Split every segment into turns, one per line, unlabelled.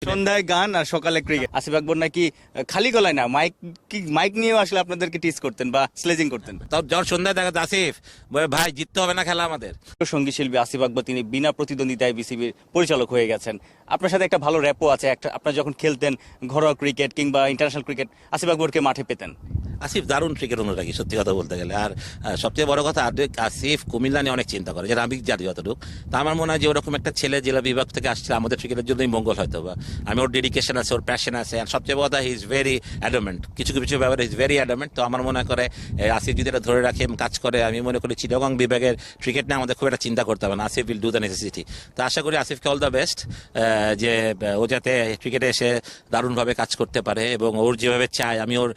সন্ধ্যায় গান আর সকালে ক্রিকেট। আসিফ আকবর নাকি খালি গলায় না, মাইক নিয়েও আসলে আপনাদেরকে টিজ করতেন বা স্লেজিং করতেন।
তাও যখন সন্ধ্যায় দেখা যায় আসিফ বলে, ভাই জিততে হবে না খেলা আমাদের।
সঙ্গী শিল্পী আসিফ আকবর তিনি বিনা প্রতিদ্বন্দ্বিতায় বিসিবির পরিচালক হয়ে গেছেন। আপনার সাথে একটা ভালো র্যাপও আছে। আপনার যখন খেলতেন ঘরোয়া ক্রিকেট কিংবা ইন্টারন্যাশনাল ক্রিকেট, আসিফ আকবরকে মাঠে পেতেন।
আসিফ দারুণ ক্রিকেট অনুরাগী, সত্যি কথা বলতে গেলে। আর সবচেয়ে বড় কথা, আসিফ কুমিল্লা নিয়ে অনেক চিন্তা করে, যেটা আমি জানি যতটুকু। তা আমার মনে হয় যে ওরকম একটা ছেলে জেলা বিভাগ থেকে আসছে আমাদের ক্রিকেটের জন্যই মঙ্গল হয়তো বা। আমি ওর ডেডিকেশন আছে, ওর প্যাশন আছে, আর সবচেয়ে বড় কথা হি ইজ ভেরি অ্যাডামেন্ট। কিছু কিছু ব্যাপারে ইজ ভেরি অ্যাডামেন্ট। তো আমার মনে করে আসিফ যদি এটা ধরে রাখে এবং কাজ করে, আমি মনে করি চিটাগং বিভাগের ক্রিকেট নিয়ে আমাদের খুব একটা চিন্তা করতে হবে না। Asif will do the necessity. তো আশা করি আসিফকে অল দ্য বেস্ট, যে ও যাতে ক্রিকেটে এসে দারুণভাবে কাজ করতে পারে এবং ওর যেভাবে চায়। আমি ওর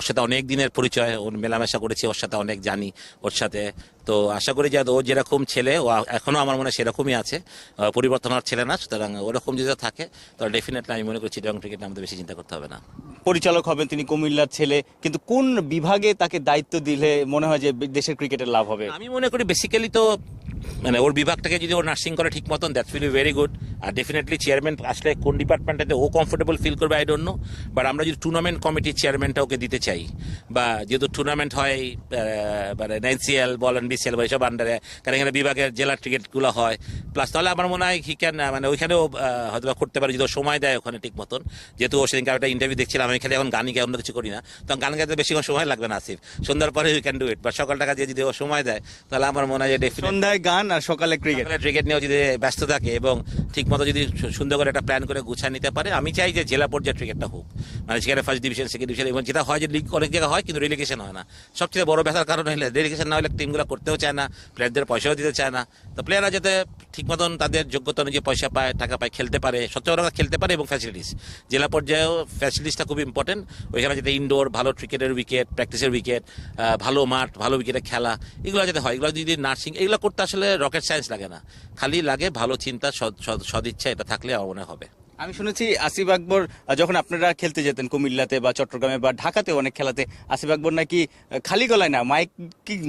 সাথে অনেক দিনের পরিচয়, ওর মেলামেশা করেছি, ওর সাথে অনেক জানি ওর সাথে। তো আশা করি যে ও যেরকম ছেলে, ও এখনো আমার মনে হয় সেরকমই আছে, পরিবর্তন হওয়ার ছেলে না। সুতরাং ওরকম যদি থাকে তাহলে ডেফিনেটলি আমি মনে করি চিটাগং ক্রিকেট আমাদের বেশি চিন্তা করতে হবে না।
পরিচালক হবেন তিনি, কুমিল্লার ছেলে, কিন্তু কোন বিভাগে তাকে দায়িত্ব দিলে মনে হয় যে দেশের ক্রিকেটের লাভ হবে?
আমি মনে করি বেসিক্যালি তো মানে ওর বিভাগটাকে যদি ও নার্সিং করে ঠিক মতন, that's will be very good. আর ডেফিনেটলি চেয়ারম্যান আসলে কোন ডিপার্টমেন্টে ও কমফোর্টেবল ফিল করবে আই ডোন্ট নো। বাট আমরা যদি টুর্নামেন্ট কমিটির চেয়ারম্যানটা ওকে দিতে চাই, বা যেহেতু টুর্নামেন্ট হয় মানে এনসিএল বলেন বিসিএল বা এইসব আন্ডারে, কারণ এখানে বিভাগের জেলা ক্রিকেটগুলো হয় প্লাস, তাহলে আমার মনে হয় হি ক্যান মানে ওইখানেও হয়তো করতে পারে যদি ও সময় দেয় ওখানে ঠিক মতন। যেহেতু ও সেদিনকে একটা ইন্টারভিউ দেখছিলাম, আমি খালি এখন গানই গাই, অন্য কিছু করি না। তখন গান গাইতে বেশিক্ষণ সময় লাগবে না আসিফ, সন্ধ্যার পরে উই ক্যান ডু ইট। বা সকাল টাকা দিয়ে যদি ও সময় দেয় তাহলে আমার মনে হয় যে ডেফিনেটলি
সন্ধ্যায় গান আর সকালে ক্রিকেট।
ক্রিকেট নিয়েও যদি ব্যস্ত থাকে এবং ঠিক মতো যদি সুন্দর করে একটা প্ল্যান করে গুছিয়ে নিতে পারে, আমি চাই যে জেলা পর্যায়ে ক্রিকেটটা হোক, মানে সেখানে ফার্স্ট ডিভিশন সেকেন্ড ডিভিশন, এবং যেটা হয় যে লিগ অনেক জায়গায় হয় কিন্তু রেলিগেশন হয় না। সবচেয়ে বড় ব্যথার কারণ হলে রেলিগেশন না হলে টিমগুলো করতেও চায় না, প্লেয়ারদের পয়সাও দিতে চায় না। তো প্লেয়াররা যাতে ঠিক মতন তাদের যোগ্যতা অনুযায়ী পয়সা পায়, টাকা পায়, খেলতে পারে, সবচেয়ে বড় কথা খেলতে পারে, এবং ফ্যাসিলিটিস জেলা পর্যায়েও ফ্যাসিলিটিসটা খুব ইম্পর্টেন্ট। ওইখানে যাতে ইনডোর ভালো ক্রিকেটের উইকেট, প্র্যাকটিসের উইকেট, ভালো মাঠ, ভালো উইকেটে খেলা, এগুলো যাতে হয়। এগুলো যদি নার্সিং এগুলো করতে আসলে রকেট সায়েন্স লাগে না, খালি লাগে ভালো চিন্তা, সদিচ্ছা, এটা থাকলে আমার মনে হবে।
আমি শুনেছি আসিফ আকবর যখন আপনারা খেলতে যেতেন কুমিল্লাতে বা চট্টগ্রামে বা ঢাকাতে অনেক খেলাতে, আসিফ আকবর নাকি খালি গলায় না,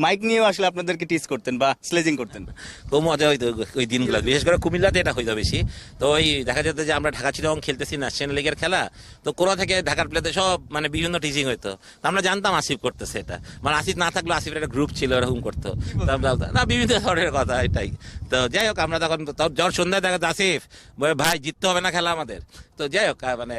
মাইক নিয়েও আসলে আপনাদেরকে টিজ করতেন বা স্লেজিং করতেন।
খুব মজা হইতো ওই দিনগুলো, বিশেষ করে কুমিল্লাতে এটা হইতো বেশি। তো ওই দেখা যেত যে আমরা ঢাকা চিটাগং খেলতেছি ন্যাশনাল লিগের খেলা, তো কোথা থেকে ঢাকার প্লেতে সব মানে বিভিন্ন টিচিং হইতো। তো আমরা জানতাম আসিফ করতেছে এটা, মানে আসিফ না থাকলেও আসিফের একটা গ্রুপ ছিল এরকম করতো। না বিভিন্ন ধরনের কথা এটাই। তো যাই হোক, আমরা তখন যখন সন্ধ্যায় দেখা আসিফ বলে, ভাই জিততে হবে না খেলা আমাদের। তো যাই হোক, মানে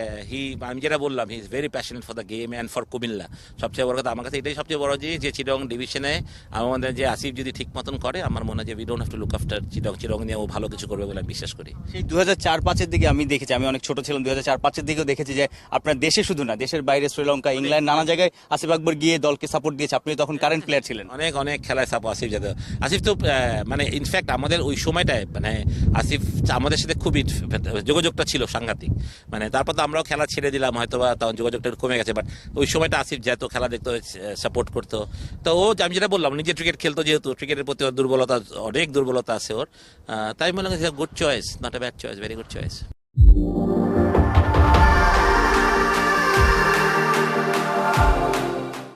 আমি যেটা বললাম, he is very passionate for the game and for Comilla. সবচেয়ে বড় কথা আমার কাছে এটাই সবচেয়ে বড় যে চিটাগং ডিভিশনে আমাদের যে আসিফ যদি ঠিক মতন করে, আমার মনে হয় যে we don't have to look after Chittagong নিয়ে ও ভালো কিছু করবে বলে আমি বিশ্বাস করি।
সেই 2004-05 দিকে আমি দেখেছি, আমি অনেক ছোট ছিলাম, 2004-05 দিকেও দেখেছি যে আপনার দেশে শুধু না, দেশের বাইরে শ্রীলঙ্কা, ইংল্যান্ড, নানা জায়গায় আসিফ আকবর গিয়ে দলকে সাপোর্ট দিয়েছে। আপনি তখন কারেন্ট প্লেয়ার ছিলেন।
অনেক অনেক খেলায় আসিফ যাতে আসিফ তো মানে ইনফ্যাক্ট আমাদের ওই সময়টায় মানে আসিফ আমাদের সাথে খুবই যোগাযোগটা ছিল সাংঘাতিক। মানে তারপর তো আমরাও খেলা ছেড়ে দিলাম হয়তো, বা তখন যোগাযোগটা কমে গেছে। বাট ওই সময়টা আসিফ যেত, খেলা দেখতো, সাপোর্ট করতো। তো ও আমি যেটা বললাম, নিজে ক্রিকেট খেলতো, যেহেতু ক্রিকেটের প্রতি ওর দুর্বলতা, অনেক দুর্বলতা আছে ওর, তাই মনে হয় good choice, not a bad choice, very good choice.